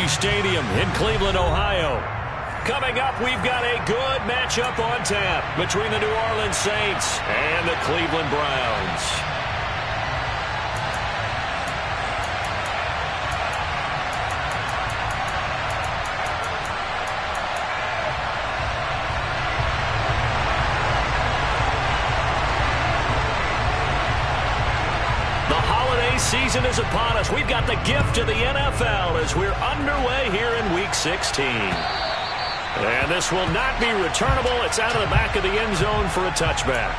Stadium in Cleveland, Ohio. Coming up, we've got a good matchup on tap between the New Orleans Saints and the Cleveland Browns. Season is upon us. We've got the gift of the NFL as we're underway here in Week 16. And this will not be returnable. It's out of the back of the end zone for a touchback.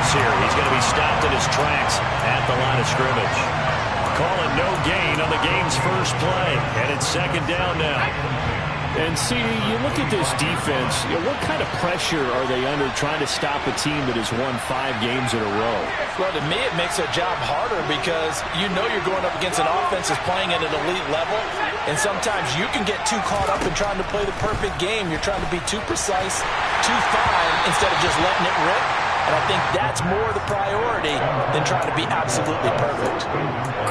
Here. He's going to be stopped in his tracks at the line of scrimmage. Calling no gain on the game's first play, and it's second down now. And, CD, you look at this defense, what kind of pressure are they under trying to stop a team that has won 5 games in a row? Well, to me, it makes their job harder because you know you're going up against an offense that's playing at an elite level, and sometimes you can get too caught up in trying to play the perfect game. You're trying to be too precise, too fine, instead of just letting it rip. And I think that's more the priority than trying to be absolutely perfect.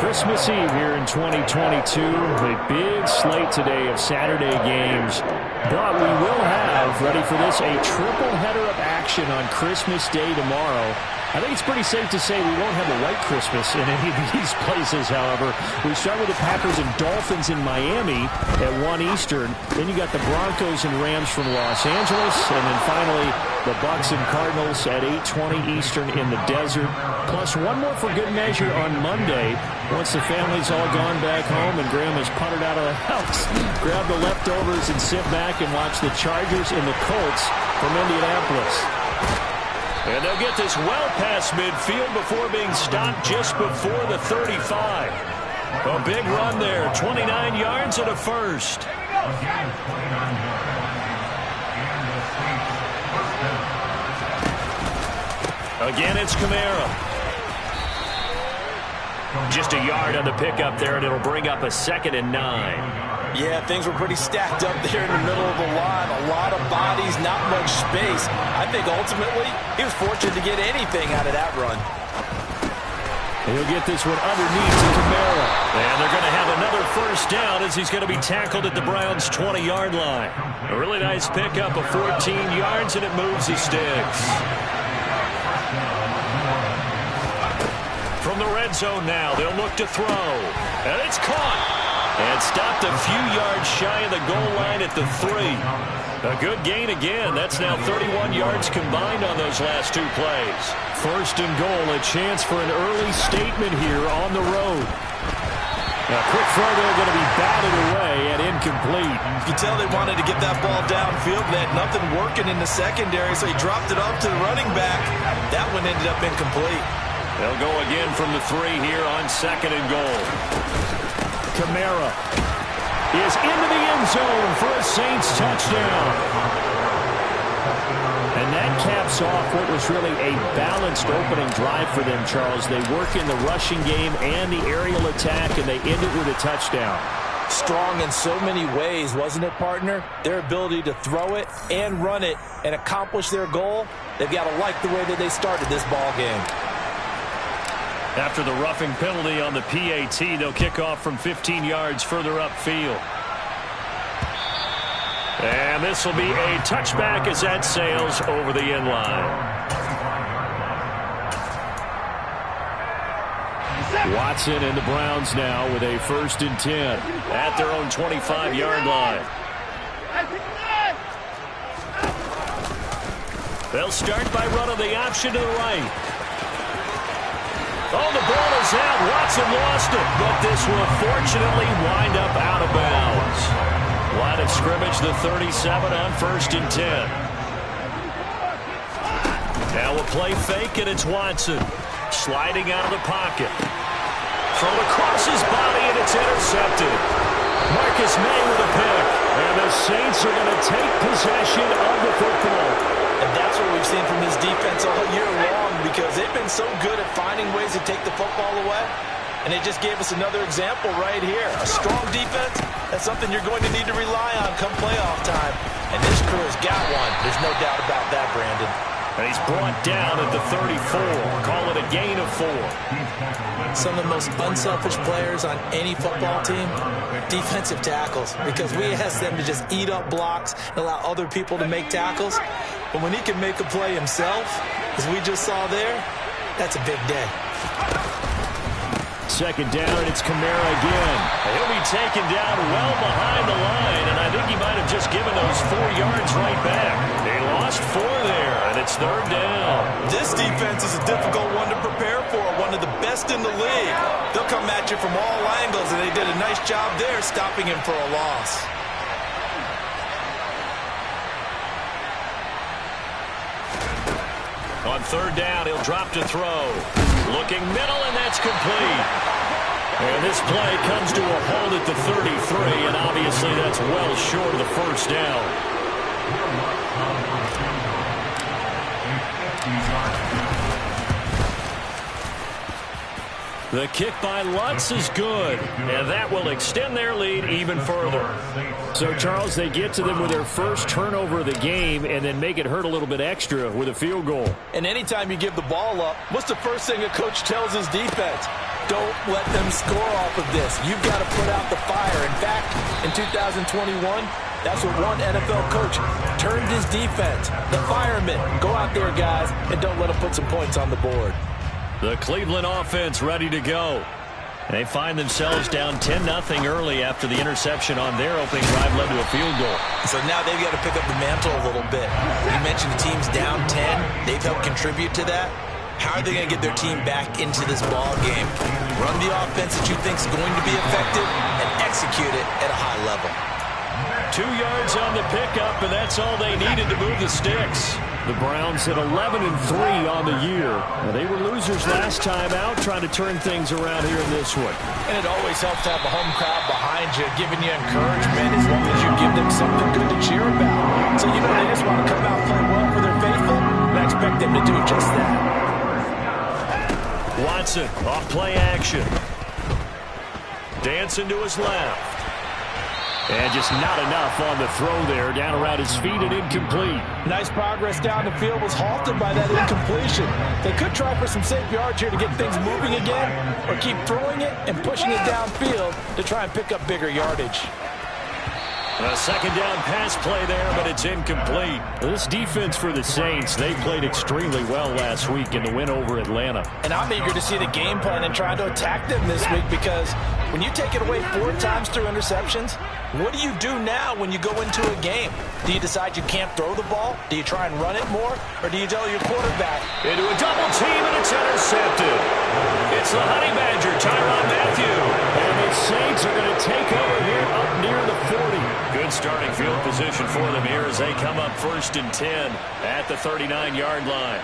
Christmas Eve here in 2022. A big slate today of Saturday games. But we will have, ready for this, a triple header of action on Christmas Day tomorrow. I think it's pretty safe to say we won't have a white Christmas in any of these places, however. We start with the Packers and Dolphins in Miami at 1 Eastern. Then you got the Broncos and Rams from Los Angeles. And then finally, the Bucs and Cardinals at 8:20 Eastern in the desert. Plus one more for good measure on Monday. Once the family's all gone back home and Grandma's puttered out of the house, grab the leftovers and sit back and watch the Chargers and the Colts from Indianapolis. And they'll get this well past midfield before being stopped just before the 35. A big run there, 29 yards and a first. Again, it's Kamara. Just a yard on the pickup there, and it'll bring up a 2nd and 9. Yeah, things were pretty stacked up there in the middle of the line. A lot of bodies, not much space. I think ultimately he was fortunate to get anything out of that run. He'll get this one underneath to Kamara. And they're going to have another first down as he's going to be tackled at the Browns' 20-yard line. A really nice pickup of 14 yards, and it moves the sticks. From the red zone now, they'll look to throw. And it's caught. And stopped a few yards shy of the goal line at the 3. A good gain again. That's now 31 yards combined on those last 2 plays. First and goal, a chance for an early statement here on the road. A quick throw there, going to be batted away and incomplete. You can tell they wanted to get that ball downfield. They had nothing working in the secondary, so he dropped it off to the running back. That one ended up incomplete. They'll go again from the 3 here on 2nd and goal. Kamara is into the end zone for a Saints touchdown. And that caps off what was really a balanced opening drive for them, Charles. They work in the rushing game and the aerial attack, and they end it with a touchdown. Strong in so many ways, wasn't it, partner? Their ability to throw it and run it and accomplish their goal, they've got to like the way that they started this ball game. After the roughing penalty on the PAT, they'll kick off from 15 yards further upfield. And this will be a touchback as that sails over the end line. Watson and the Browns now with a 1st and 10 at their own 25-yard line. They'll start by running the option to the right. Oh, the ball is out. Watson lost it, but this will fortunately wind up out of bounds. Line of scrimmage, the 37 on 1st and 10. Now a play fake, and it's Watson sliding out of the pocket. Thrown across his body, and it's intercepted. Marcus May with a pick. And the Saints are going to take possession of the football. And that's what we've seen from this defense all year long, because they've been so good at finding ways to take the football away. And they just gave us another example right here. A strong defense, that's something you're going to need to rely on come playoff time. And this crew has got one. There's no doubt about that, Brandon. And he's brought down at the 34. Call it a gain of 4. Some of the most unselfish players on any football team, defensive tackles, because we ask them to just eat up blocks and allow other people to make tackles. But when he can make a play himself, as we just saw there, that's a big day. Second down, and it's Kamara again. He'll be taken down well behind the line, and I think he might have just given those 4 yards right back. They lost 4 there, and it's third down. This defense is a difficult one to prepare for, one of the best in the league. They'll come at you from all angles, and they did a nice job there stopping him for a loss. On third down, he'll drop to throw. Looking middle, and that's complete. And this play comes to a halt at the 33, and obviously that's well short of the first down. The kick by Lutz is good, and that will extend their lead even further. So, Charles, they get to them with their first turnover of the game and then make it hurt a little bit extra with a field goal. And anytime you give the ball up, what's the first thing a coach tells his defense? Don't let them score off of this. You've got to put out the fire. In fact, in 2021, that's what one NFL coach turned his defense. The firemen. Go out there, guys, and don't let them put some points on the board. The Cleveland offense ready to go. They find themselves down 10-0 early after the interception on their opening drive led to a field goal. So now they've got to pick up the mantle a little bit. You mentioned the team's down 10. They've helped contribute to that. How are they going to get their team back into this ball game? Run the offense that you think is going to be effective and execute it at a high level. 2 yards on the pickup, and that's all they needed to move the sticks. The Browns hit 11-3 on the year. Now, they were losers last time out, trying to turn things around here in this one. And it always helps to have a home crowd behind you, giving you encouragement as long as you give them something good to cheer about. So, they just want to come out and play well for their faithful, and I expect them to do just that. Watson, off play action. Dancing to his left. And just not enough on the throw there. Down around his feet and incomplete. Nice progress down the field was halted by that incompletion. They could try for some safe yards here to get things moving again, or keep throwing it and pushing it downfield to try and pick up bigger yardage. A second down pass play there, but it's incomplete. This defense for the Saints, they played extremely well last week in the win over Atlanta. And I'm eager to see the game plan and try to attack them this week, because when you take it away 4 times through interceptions, what do you do now when you go into a game? Do you decide you can't throw the ball? Do you try and run it more? Or do you tell your quarterback? Into a double team, and it's intercepted. It's the Honey Badger, Tyrann Mathieu. And the Saints are going to take over here up near the 40. Good starting field position for them here as they come up 1st and 10 at the 39-yard line.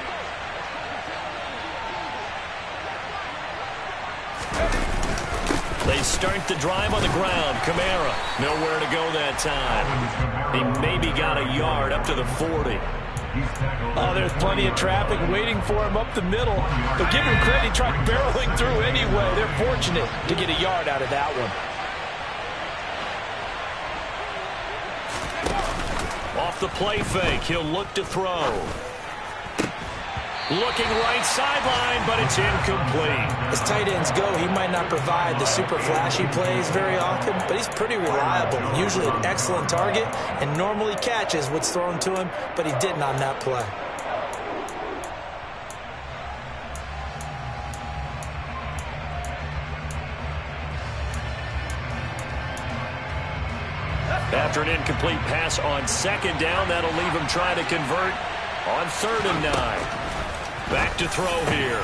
They start the drive on the ground. Kamara, nowhere to go that time. He maybe got a yard up to the 40. Oh, there's plenty of traffic waiting for him up the middle. But give him credit, he tried barreling through anyway. They're fortunate to get a yard out of that one. Off the play fake, he'll look to throw. Looking right sideline, but it's incomplete. As tight ends go, he might not provide the super flashy plays very often, but he's pretty reliable. Usually an excellent target, and normally catches what's thrown to him, but he didn't on that play. After an incomplete pass on second down, that'll leave him trying to convert on 3rd and 9. Back to throw here.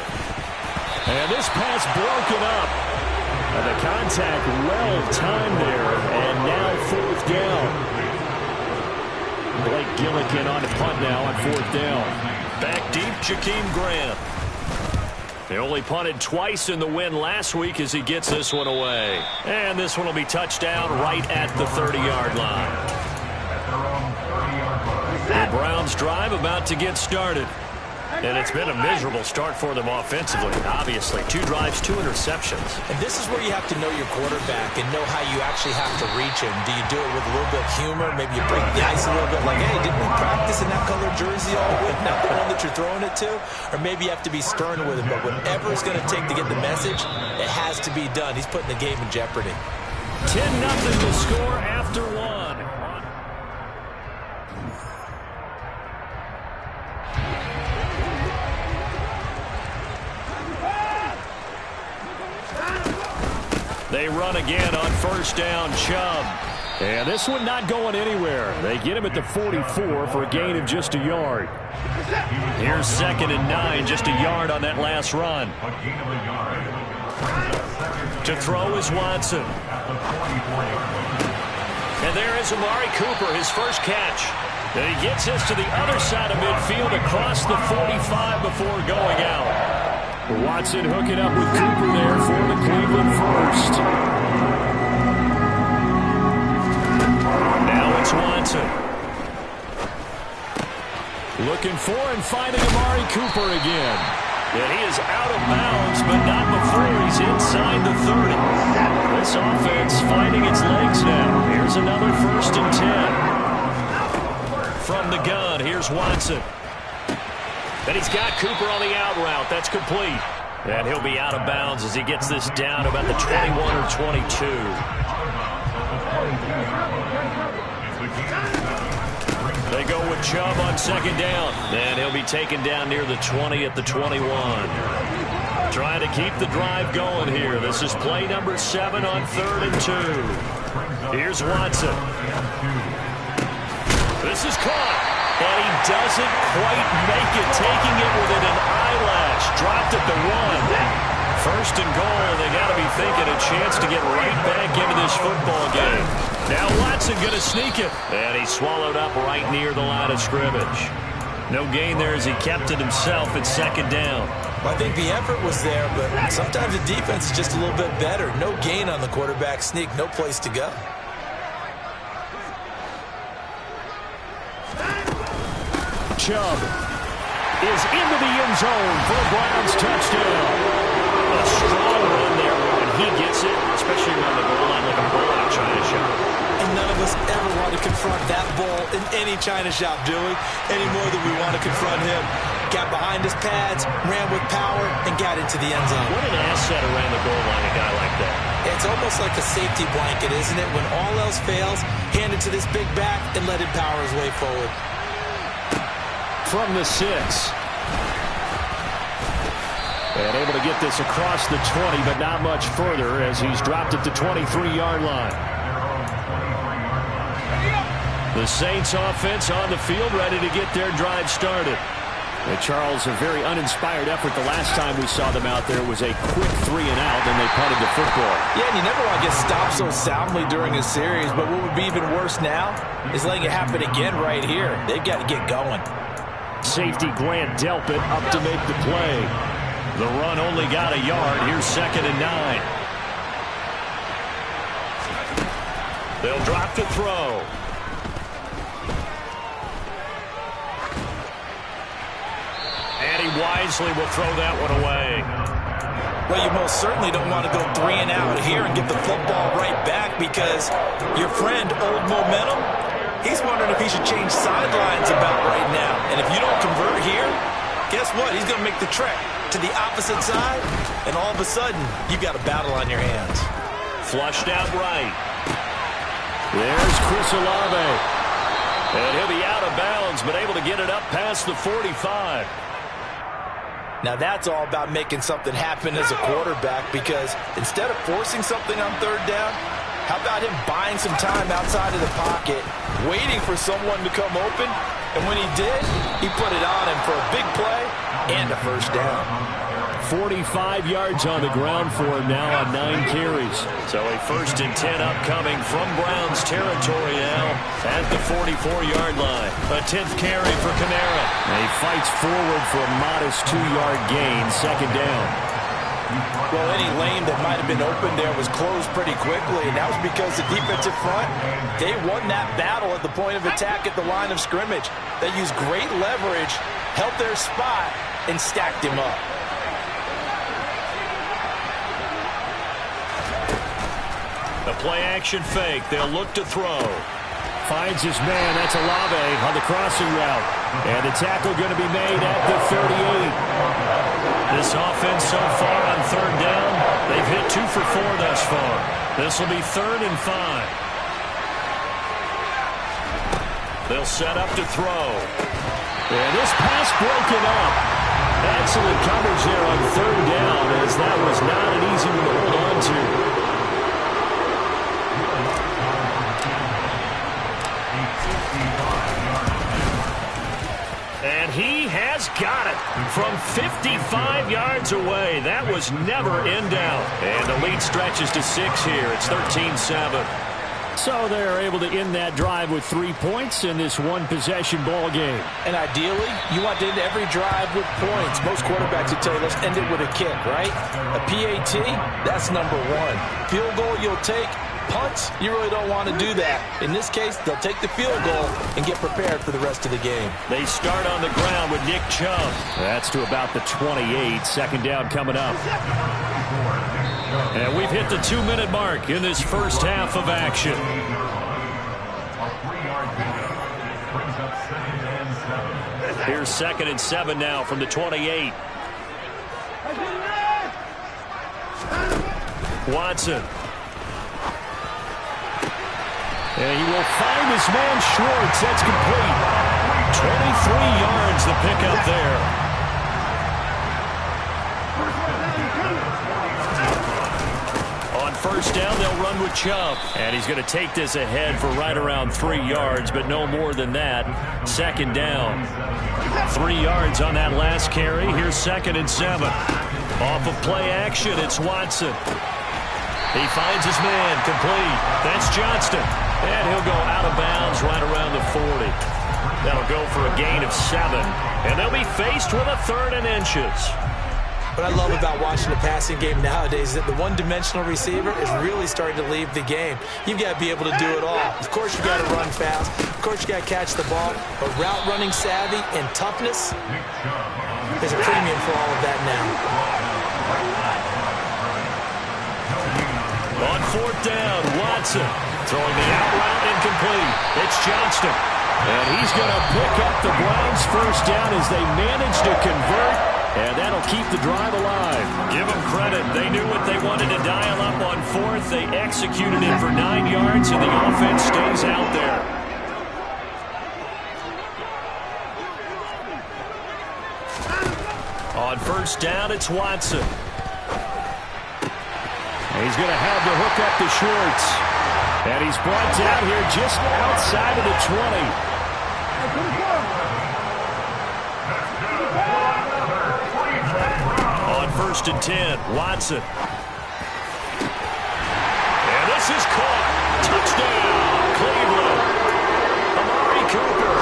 And this pass broken up. And the contact well timed there. And now 4th down. Blake Gillikin on the punt now on 4th down. Back deep, Jakeem Grant. They only punted twice in the win last week as he gets this one away. And this one will be touchdown right at the 30-yard line. The Browns drive about to get started. And it's been a miserable start for them offensively, obviously. 2 drives, 2 interceptions. And this is where you have to know your quarterback and know how you actually have to reach him. Do you do it with a little bit of humor? Maybe you break the ice a little bit like, hey, didn't we practice in that color jersey all week? Not the one that you're throwing it to? Or maybe you have to be stern with him. But whatever it's going to take to get the message, it has to be done. He's putting the game in jeopardy. 10-0 to score after 1. They run again on first down, Chubb. And this one not going anywhere. They get him at the 44 for a gain of just a yard. Here's 2nd and 9, just a yard on that last run. To throw is Watson. And there is Amari Cooper, his first catch. And he gets this to the other side of midfield across the 45 before going out. Watson hooking up with Cooper there for the Cleveland first. Now it's Watson. Looking for and finding Amari Cooper again. And he is out of bounds, but not before he's inside the 30. This offense finding its legs now. Here's another 1st and 10. From the gun, here's Watson. And he's got Cooper on the out route. That's complete. And he'll be out of bounds as he gets this down about the 21 or 22. They go with Chubb on 2nd down. And he'll be taken down near the 20 at the 21. Trying to keep the drive going here. This is play number 7 on 3rd and 2. Here's Watson. This is caught. And he doesn't quite make it, taking it within an eyelash. Dropped at the 1. 1st and goal, and they got to be thinking a chance to get right back into this football game. Now Watson going to sneak it. And he swallowed up right near the line of scrimmage. No gain there as he kept it himself at 2nd down. Well, I think the effort was there, but sometimes the defense is just a little bit better. No gain on the quarterback sneak, no place to go. Chubb is into the end zone for a Browns touchdown. A strong run there when he gets it, especially around the goal line like a bull in a China shop. And none of us ever want to confront that bull in any China shop, do we? Any more than we want to confront him. Got behind his pads, ran with power, and got into the end zone. What an asset around the goal line, a guy like that. It's almost like a safety blanket, isn't it? When all else fails, hand it to this big back and let him power his way forward. From the 6. And able to get this across the 20, but not much further as he's dropped at the 23-yard line. The Saints offense on the field, ready to get their drive started. And Charles, a very uninspired effort the last time we saw them out there. It was a quick 3 and out, and they punted the football. Yeah, and you never want to get stopped so soundly during a series, but what would be even worse now is letting it happen again right here. They've got to get going. Safety Grant Delpit up to make the play. The run only got a yard. Here's 2nd and 9. They'll drop to throw. And he wisely will throw that one away. Well, you most certainly don't want to go 3 and out here and get the football right back because your friend, Old Momentum, he's wondering if he should change sidelines about right now. And if you don't convert here, guess what? He's going to make the trek to the opposite side, and all of a sudden, you've got a battle on your hands. Flushed out right. There's Chris Olave. And he'll be out of bounds, but able to get it up past the 45. Now that's all about making something happen as a quarterback, because instead of forcing something on 3rd down, how about him buying some time outside of the pocket, waiting for someone to come open, and when he did, he put it on him for a big play and a 1st down. 45 yards on the ground for him now on 9 carries. So a 1st and 10 upcoming from Browns territory now at the 44-yard line. A 10th carry for Kamara. And he fights forward for a modest 2-yard gain, 2nd down. Well, any lane that might have been open there was closed pretty quickly, and that was because the defensive front, they won that battle at the point of attack at the line of scrimmage. They used great leverage, held their spot, and stacked him up. The play-action fake. They'll look to throw. Finds his man. That's Olave on the crossing route. And the tackle going to be made at the 38. This offense so far on third down, they've hit 2 for 4 thus far. This will be 3rd and 5. They'll set up to throw. And this pass broken up. Excellent coverage there on third down, as that was not an easy one to hold on to. And he has got it from 55 yards away. That was never in doubt. And the lead stretches to 6 here. It's 13-7. So they're able to end that drive with 3 points in this one-possession ball game. And ideally, you want to end every drive with points. Most quarterbacks would tell you, let's end it with a kick, right? A PAT, that's number 1. Field goal you'll take. Punts, you really don't want to do that. In this case, they'll take the field goal and get prepared for the rest of the game. They start on the ground with Nick Chubb. That's to about the 28. Second down coming up. And we've hit the 2-minute mark in this first half of action. Here's 2nd and 7 now from the 28. Watson. And he will find his man Schwartz. That's complete. 23 yards the pickup there. On first down, they'll run with Chubb. And he's going to take this ahead for right around 3 yards, but no more than that. 2nd down. 3 yards on that last carry. Here's 2nd and 7. Off of play action, it's Watson. He finds his man, complete. That's Johnston. And he'll go out of bounds right around the 40. That'll go for a gain of 7. And they'll be faced with a 3rd and inches. What I love about watching the passing game nowadays is that the one-dimensional receiver is really starting to leave the game. You've got to be able to do it all. Of course, you've got to run fast. Of course, you've got to catch the ball. But route running savvy and toughness is a premium for all of that now. On 4th down, Watson throwing the out route incomplete. It's Johnston. And he's going to pick up the Browns' first down as they manage to convert. And that'll keep the drive alive. Give them credit. They knew what they wanted to dial up on 4th. They executed it for 9 yards, and the offense stays out there. On first down, it's Watson. He's going to have the hook up to Schwartz. And he's brought down here just outside of the 20. On 1st and 10, Watson. And this is caught. Touchdown, Cleveland. Amari Cooper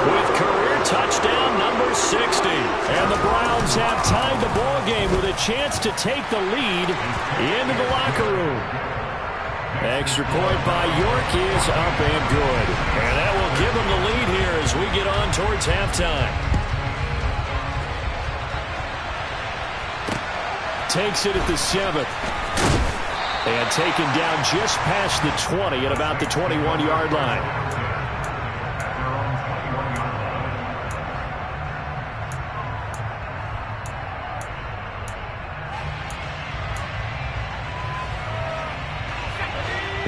with career touchdown number 60. And the Browns have tied the ball game with a chance to take the lead into the locker room. Extra point by York is up and good. And that will give them the lead here as we get on towards halftime. Takes it at the 7th. And taken down just past the 20 at about the 21-yard line.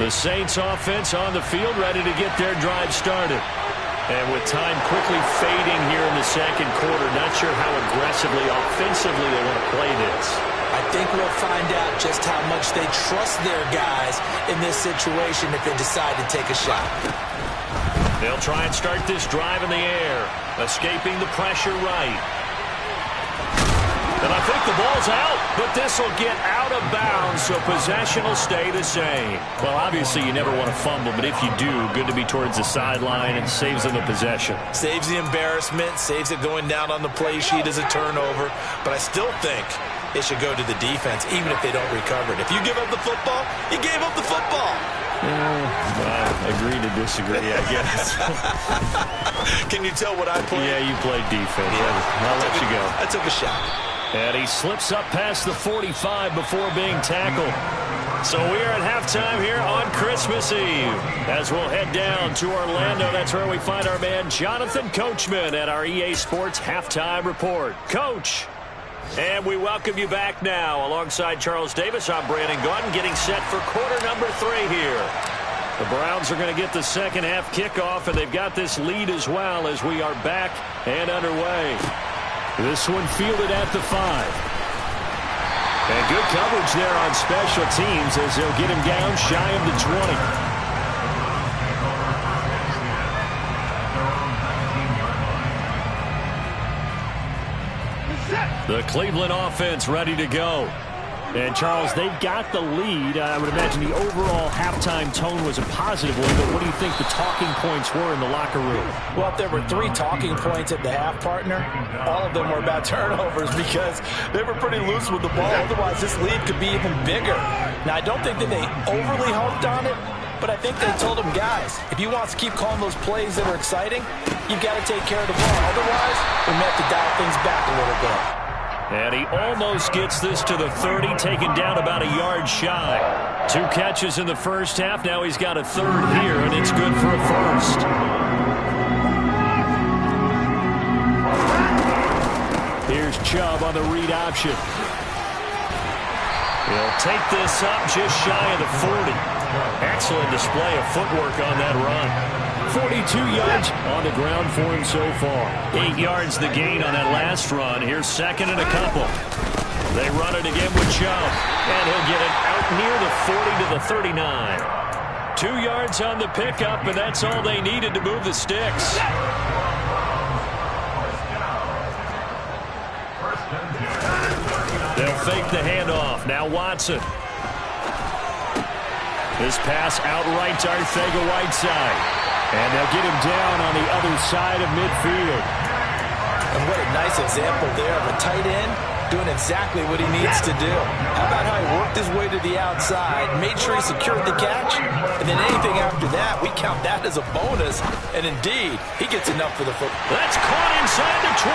The Saints offense on the field, ready to get their drive started. And with time quickly fading here in the second quarter, not sure how aggressively, offensively they want to play this. I think we'll find out just how much they trust their guys in this situation if they decide to take a shot. They'll try and start this drive in the air, escaping the pressure right. And I think the ball's out, but this will get out of bounds, so possession will stay the same. Well, obviously you never want to fumble, but if you do, good to be towards the sideline and saves them the possession. Saves the embarrassment, saves it going down on the play sheet as a turnover, but I still think it should go to the defense, even if they don't recover it. If you give up the football, you gave up the football. Agree to disagree, I guess. Can you tell what I played? Yeah, you played defense. Yeah. I'll let you go. I took a shot. And he slips up past the 45 before being tackled. So we are at halftime here on Christmas Eve. As we'll head down to Orlando, that's where we find our man Jonathan Coachman at our EA Sports Halftime Report. Coach! And we welcome you back now. Alongside Charles Davis, I'm Brandon Gaudin, getting set for quarter number 3 here. The Browns are going to get the second half kickoff, and they've got this lead as well as we are back and underway. This one fielded at the 5. And good coverage there on special teams as they'll get him down shy of the 20. The Cleveland offense ready to go. And, Charles, they've got the lead. I would imagine the overall halftime tone was a positive one, but what do you think the talking points were in the locker room? Well, if there were 3 talking points at the half, partner, all of them were about turnovers because they were pretty loose with the ball. Otherwise, this lead could be even bigger. Now, I don't think that they overly harped on it, but I think they told them, guys, if you want to keep calling those plays that are exciting, you've got to take care of the ball. Otherwise, we may have to dial things back a little bit. And he almost gets this to the 30, taken down about a yard shy. 2 catches in the first half. Now he's got a third here, and it's good for a first. Here's Chubb on the read option. He'll take this up just shy of the 40. Excellent display of footwork on that run. 42 yards on the ground for him so far. 8 yards the gain on that last run. Here's second and a couple. They run it again with Chubb. And he'll get it out near the 40 to the 39. 2 yards on the pickup, and that's all they needed to move the sticks. They'll fake the handoff. Now Watson. This pass outright to Arcega-Whiteside. And they'll get him down on the other side of midfield. And what a nice example there of a tight end doing exactly what he needs to do. How about how he worked his way to the outside, made sure he secured the catch, and then anything after that, we count that as a bonus. And indeed, he gets enough for the football. That's caught inside the 20.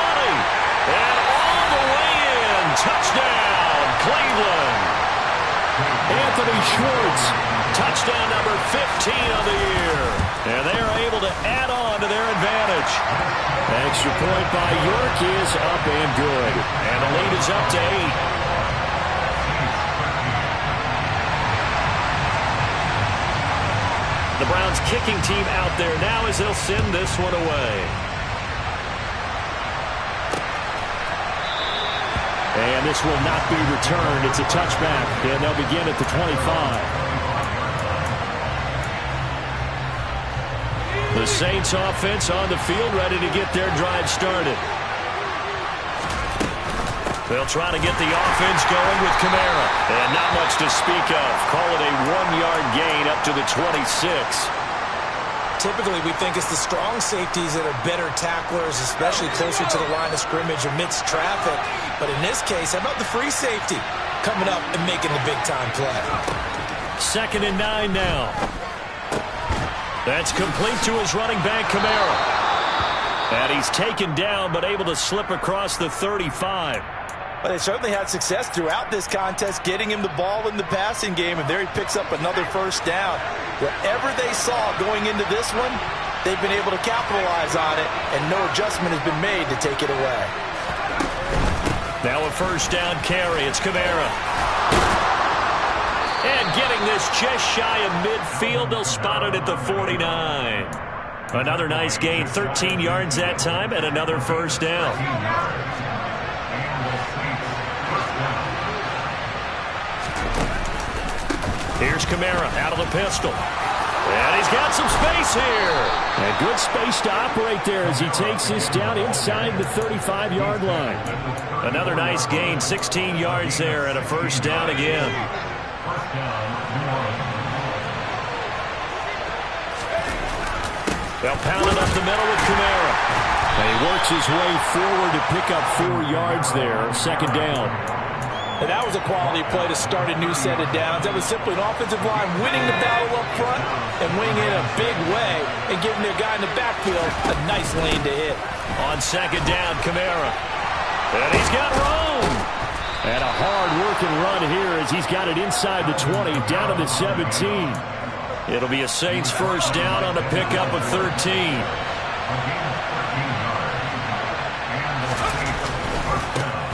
And all the way in. Touchdown, Cleveland. Anthony Schwartz. Touchdown number 15 on the year. And they are able to add on to their advantage. Extra point by York is up and good. And the lead is up to 8. The Browns kicking team out there now as they'll send this one away. And this will not be returned. It's a touchback. And they'll begin at the 25. The Saints offense on the field ready to get their drive started. They'll try to get the offense going with Kamara. And not much to speak of. Call it a 1-yard gain up to the 26. Typically, we think it's the strong safeties that are better tacklers, especially closer to the line of scrimmage amidst traffic. But in this case, how about the free safety coming up and making the big-time play? 2nd and 9 now. That's complete to his running back, Kamara. And he's taken down, but able to slip across the 35. Well, they certainly had success throughout this contest, getting him the ball in the passing game, and there he picks up another first down. Whatever they saw going into this one, they've been able to capitalize on it, and no adjustment has been made to take it away. Now a first down carry. It's Kamara. And getting this just shy of midfield, they'll spot it at the 49. Another nice gain, 13 yards that time, and another first down. Here's Kamara out of the pistol. And he's got some space here. And good space to operate there as he takes this down inside the 35-yard line. Another nice gain, 16 yards there, and a first down again. They'll pound it up the middle with Kamara. And he works his way forward to pick up 4 yards there. 2nd down. And that was a quality play to start a new set of downs. That was simply an offensive line winning the battle up front and winning it in a big way and giving their guy in the backfield a nice lane to hit. On second down, Kamara. And he's got room. And a hard-working run here as he's got it inside the 20, down to the 17. It'll be a Saints first down on a pickup of 13.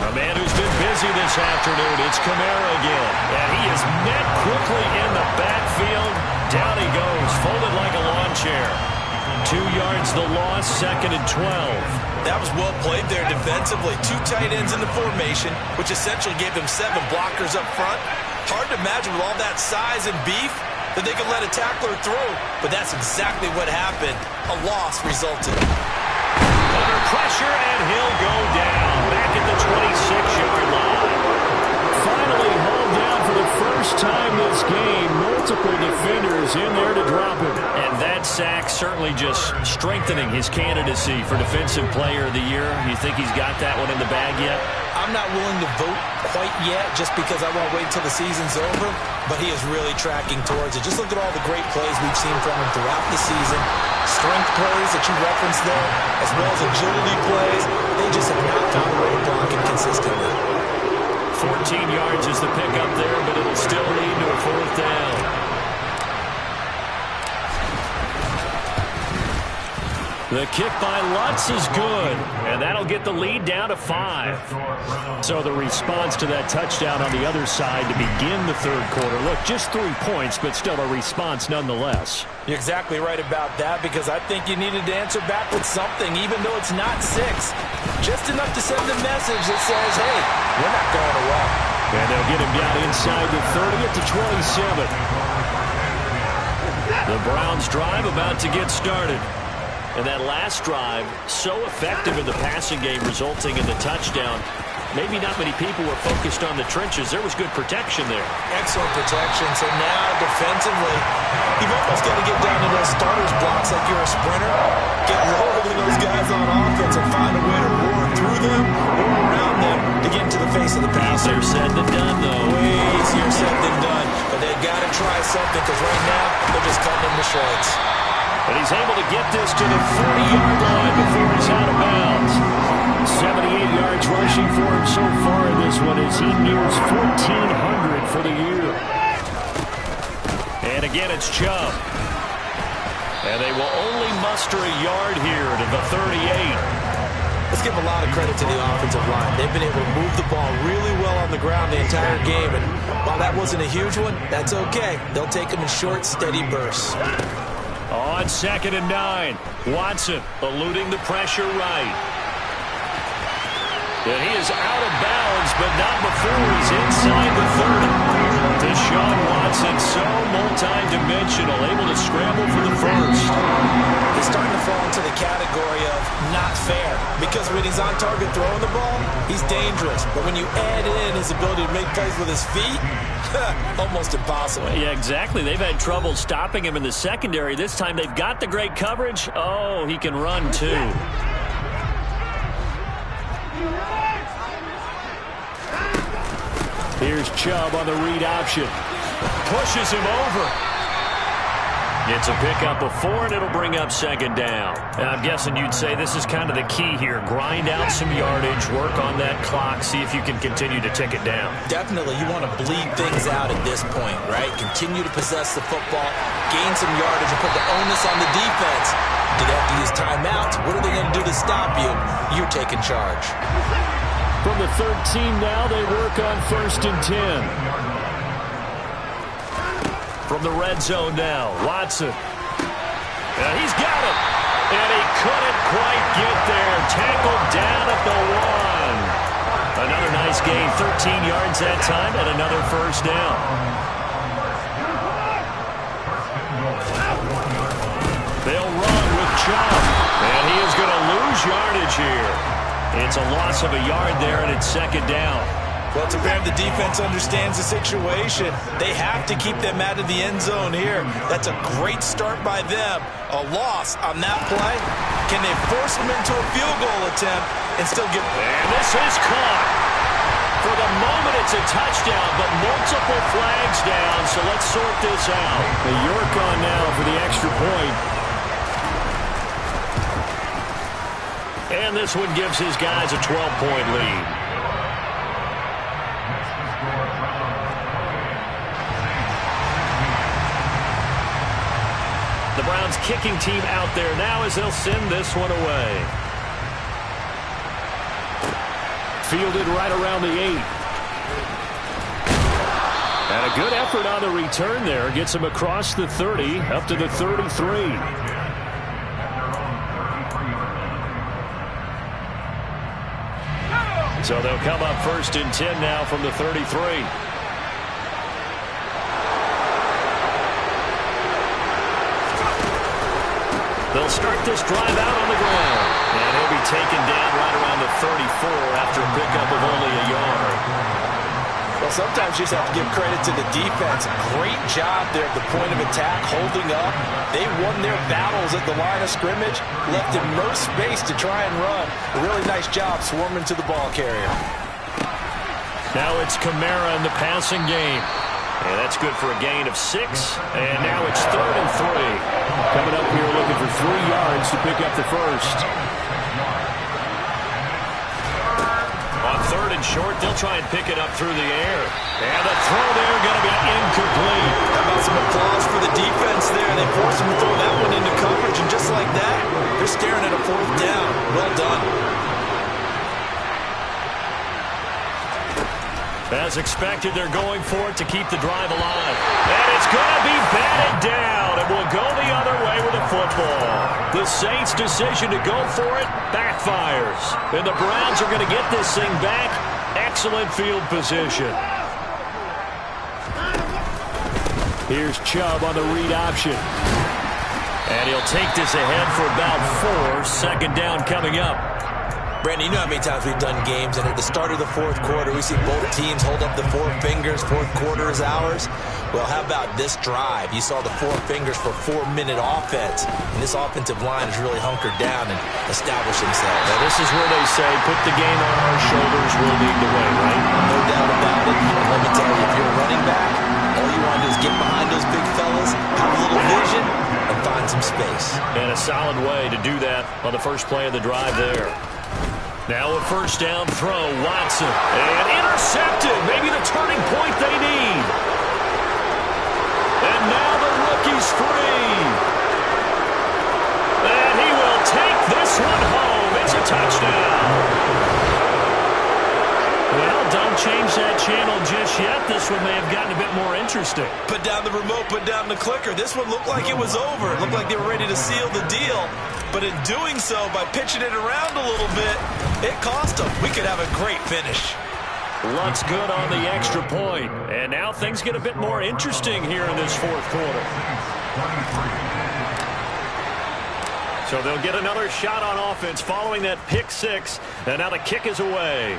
A man who's been busy this afternoon, it's Kamara again. And he is met quickly in the backfield. Down he goes, folded like a lawn chair. 2 yards the loss, 2nd and 12. That was well played there defensively. 2 tight ends in the formation, which essentially gave them 7 blockers up front. Hard to imagine with all that size and beef that they could let a tackler through. But that's exactly what happened. A loss resulted. Under pressure, and he'll go down. Back at the 26-yard line. Finally hauled down for the first time this game. Multiple defenders in there to drop him. And that sack certainly just strengthening his candidacy for Defensive Player of the Year. You think he's got that one in the bag yet? I'm not willing to vote quite yet just because I want to wait until the season's over, but he is really tracking towards it. Just look at all the great plays we've seen from him throughout the season. Strength plays that you referenced there, as well as agility plays. They just have not found a way to block him consistently. 14 yards is the pickup there, but it'll still lead to a 4th down. The kick by Lutz is good, and that'll get the lead down to 5. So the response to that touchdown on the other side to begin the 3rd quarter. Look, just 3 points, but still a response nonetheless. You're exactly right about that, because I think you needed to answer back with something, even though it's not 6. Just enough to send the message that says, hey, we're not going away. And they'll get him down inside the 30 at the 27. The Browns drive about to get started. And that last drive, so effective in the passing game, resulting in the touchdown. Maybe not many people were focused on the trenches. There was good protection there. Excellent protection. So now, defensively, you've almost got to get down to those starters blocks like you're a sprinter. Get lower than those guys on offense and find a way to roar through them or around them to get into the face of the passer. Easier said than done, though. Way easier said than done. But they've got to try something, because right now, they're just cutting them to shreds. And he's able to get this to the 30-yard line before he's out of bounds. 78 yards rushing for him so far in this one as he nears 1,400 for the year. And again, it's Chubb. And they will only muster a yard here to the 38. Let's give a lot of credit to the offensive line. They've been able to move the ball really well on the ground the entire game. And while that wasn't a huge one, that's okay. They'll take them in short, steady bursts. On 2nd and 9, Watson eluding the pressure right. And he is out of bounds, but not before he's inside the 30. Deshaun Watson, so multi-dimensional, able to scramble for the first. He's starting to fall into the category of not fair, because when he's on target throwing the ball, he's dangerous. But when you add in his ability to make plays with his feet, almost impossible. Yeah, exactly. They've had trouble stopping him in the secondary. This time they've got the great coverage. Oh, he can run too. Here's Chubb on the read option. Pushes him over. It's a pickup of 4, and it'll bring up 2nd down. And I'm guessing you'd say this is kind of the key here. Grind out some yardage, work on that clock, see if you can continue to tick it down. Definitely. You want to bleed things out at this point, right? Continue to possess the football, gain some yardage, and put the onus on the defense. Do they have to use timeouts? What are they going to do to stop you? You're taking charge. From the 13 now, they work on 1st and 10. From the red zone now, Watson. And he's got it. And he couldn't quite get there. Tackled down at the 1. Another nice gain, 13 yards that time, and another first down. They'll run with Chubb. And he is going to lose yardage here. It's a loss of a yard there, and it's 2nd down. Well, it's apparent the defense understands the situation. They have to keep them out of the end zone here. That's a great start by them. A loss on that play. Can they force them into a field goal attempt and still get... And this is caught. For the moment, it's a touchdown, but multiple flags down, so let's sort this out. The York on now for the extra point. And this one gives his guys a 12-point lead. The Browns kicking team out there now as they'll send this one away. Fielded right around the 8. And a good effort on the return there. Gets him across the 30, up to the 33. So they'll come up 1st and 10 now from the 33. They'll start this drive out on the ground. And he'll be taken down right around the 34 after a pickup of only a yard. Well, sometimes you just have to give credit to the defense. Great job there at the point of attack, holding up. They won their battles at the line of scrimmage, left him no space to try and run. A really nice job swarming to the ball carrier. Now it's Kamara in the passing game. And that's good for a gain of 6. And now it's 3rd and 3. Coming up here looking for 3 yards to pick up the first. On 3rd and short, they'll try and pick it up through the air. And the throw there going to be incomplete. How about some applause for the defense there? They forced him to throw that one into coverage, and just like that, they're staring at a 4th down. Well done. As expected, they're going for it to keep the drive alive. And it's going to be batted down, and we'll go the other way with the football. The Saints' decision to go for it backfires. And the Browns are going to get this thing back. Excellent field position. Here's Chubb on the read option. And he'll take this ahead for about 4. 2nd down coming up. Brandon, you know how many times we've done games, and at the start of the 4th quarter, we see both teams hold up the 4 fingers. 4th quarter is ours. Well, how about this drive? You saw the 4 fingers for 4-minute offense, and this offensive line is really hunkered down and established themselves. Now, this is where they say, put the game on our shoulders, we'll lead the way, right? No doubt about it. And let me tell you, if you're a running back, all you want to do is get behind those big fellas, have a little vision, and find some space. And a solid way to do that on the first play of the drive there. Now a 1st down throw, Watson. And intercepted. Maybe the turning point they need. And now the rookie's free. And he will take this one home. It's a touchdown. Well, don't change that channel just yet. This one may have gotten a bit more interesting. Put down the remote, put down the clicker. This one looked like it was over. It looked like they were ready to seal the deal. But in doing so, by pitching it around a little bit, it cost them. We could have a great finish. Luck's good on the extra point. And now things get a bit more interesting here in this 4th quarter. So they'll get another shot on offense following that pick 6. And now the kick is away.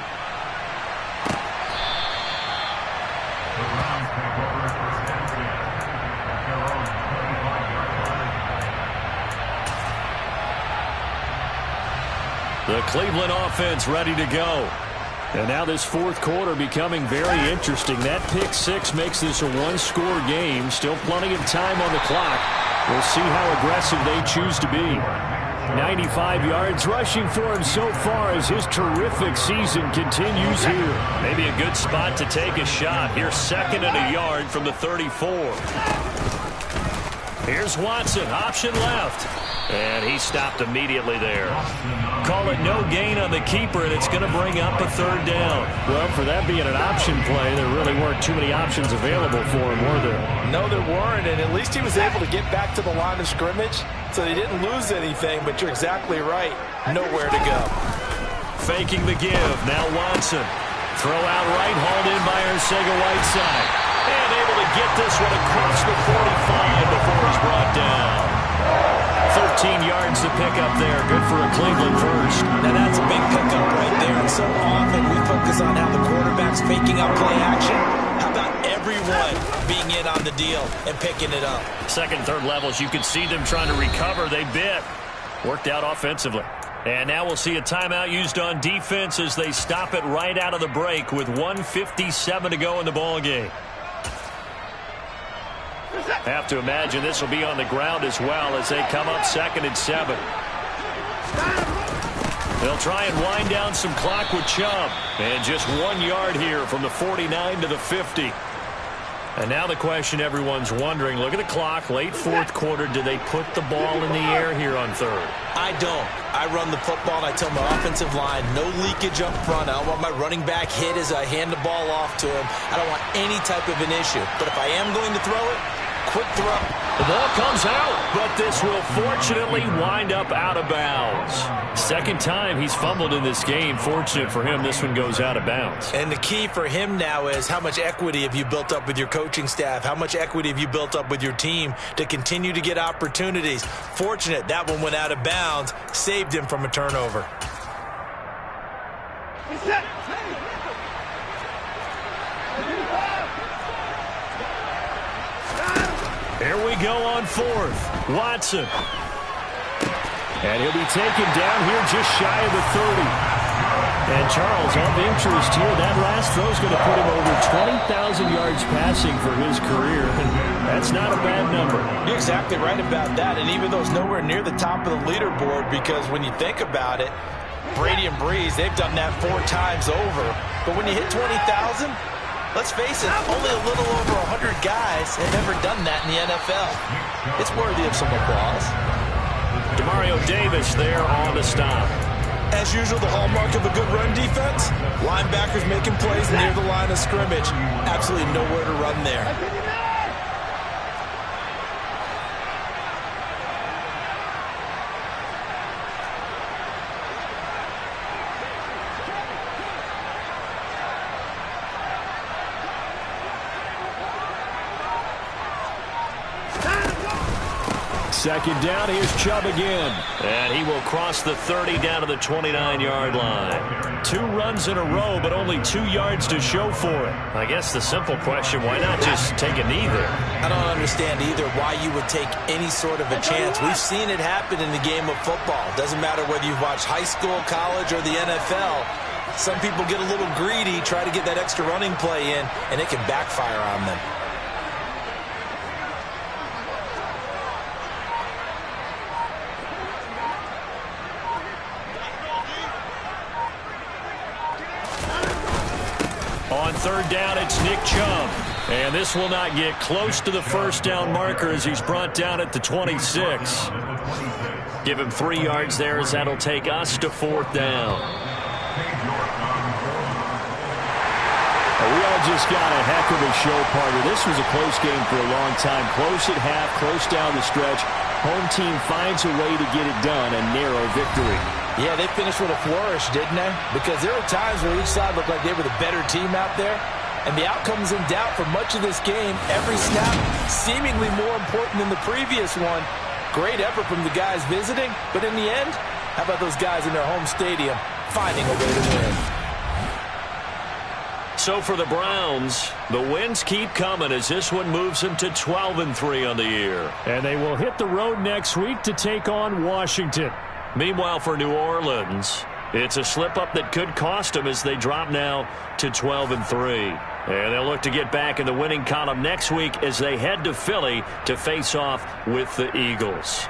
The Cleveland offense ready to go. And now this 4th quarter becoming very interesting. That pick 6 makes this a 1-score game. Still plenty of time on the clock. We'll see how aggressive they choose to be. 95 yards rushing for him so far as his terrific season continues here. Maybe a good spot to take a shot. Here's 2nd and a yard from the 34. Here's Watson, option left. And he stopped immediately there. Call it no gain on the keeper, and it's going to bring up a 3rd down. Well, for that being an option play, there really weren't too many options available for him, were there? No, there weren't, and at least he was able to get back to the line of scrimmage, so they didn't lose anything, but you're exactly right. Nowhere to go. Faking the give. Now Watson. Throw out right, hauled in by Arcega-Whiteside. And able to get this one across the 45 before he's brought down. 13 yards to pick up there. Good for a Cleveland first. Now that's a big pickup right there. And so often we focus on how the quarterback's faking out play action. How about everyone being in on the deal and picking it up? 2nd, 3rd levels, you could see them trying to recover. They bit. Worked out offensively. And now we'll see a timeout used on defense as they stop it right out of the break with 1:57 to go in the ball game. Have to imagine this will be on the ground as well as they come up 2nd and 7. They'll try and wind down some clock with Chubb. And just 1 yard here from the 49 to the 50. And now the question everyone's wondering, look at the clock, late 4th quarter, do they put the ball in the air here on 3rd? I don't. I run the football and I tell my offensive line, no leakage up front. I don't want my running back hit as I hand the ball off to him. I don't want any type of an issue. But if I am going to throw it, quick throw. The ball comes out, but this will fortunately wind up out of bounds. 2nd time he's fumbled in this game. Fortunate for him, this one goes out of bounds. And the key for him now is how much equity have you built up with your coaching staff? How much equity have you built up with your team to continue to get opportunities? Fortunate that one went out of bounds, saved him from a turnover. Here we go on 4th. Watson. And he'll be taken down here just shy of the 30. And Charles, of interest here, that last throw is going to put him over 20,000 yards passing for his career. And that's not a bad number. You're exactly right about that. And even though it's nowhere near the top of the leaderboard, because when you think about it, Brady and Breeze, they've done that 4 times over. But when you hit 20,000, let's face it, only a little over 100 guys have ever done that in the NFL. It's worthy of some applause. Demario Davis there on the stop. As usual, the hallmark of a good run defense, linebackers making plays near the line of scrimmage. Absolutely nowhere to run there. Second down, here's Chubb again. And he will cross the 30 down to the 29-yard line. 2 runs in a row, but only 2 yards to show for it. I guess the simple question, why not just take a knee there? I don't understand either why you would take any sort of a chance. We've seen it happen in the game of football. Doesn't matter whether you've watched high school, college, or the NFL. Some people get a little greedy, try to get that extra running play in, and it can backfire on them. On 3rd down, it's Nick Chubb. And this will not get close to the 1st down marker as he's brought down at the 26. Give him 3 yards there as that'll take us to 4th down. We all just got a heck of a show, partner. This was a close game for a long time. Close at half, close down the stretch. Home team finds a way to get it done, a narrow victory. Yeah, they finished with a flourish, didn't they? Because there were times where each side looked like they were the better team out there. And the outcome's in doubt for much of this game. Every snap seemingly more important than the previous one. Great effort from the guys visiting. But in the end, how about those guys in their home stadium finding a way to win? So for the Browns, the wins keep coming as this one moves them to 12-3 on the year. And they will hit the road next week to take on Washington. Meanwhile, for New Orleans, it's a slip-up that could cost them as they drop now to 12-3. And they'll look to get back in the winning column next week as they head to Philly to face off with the Eagles.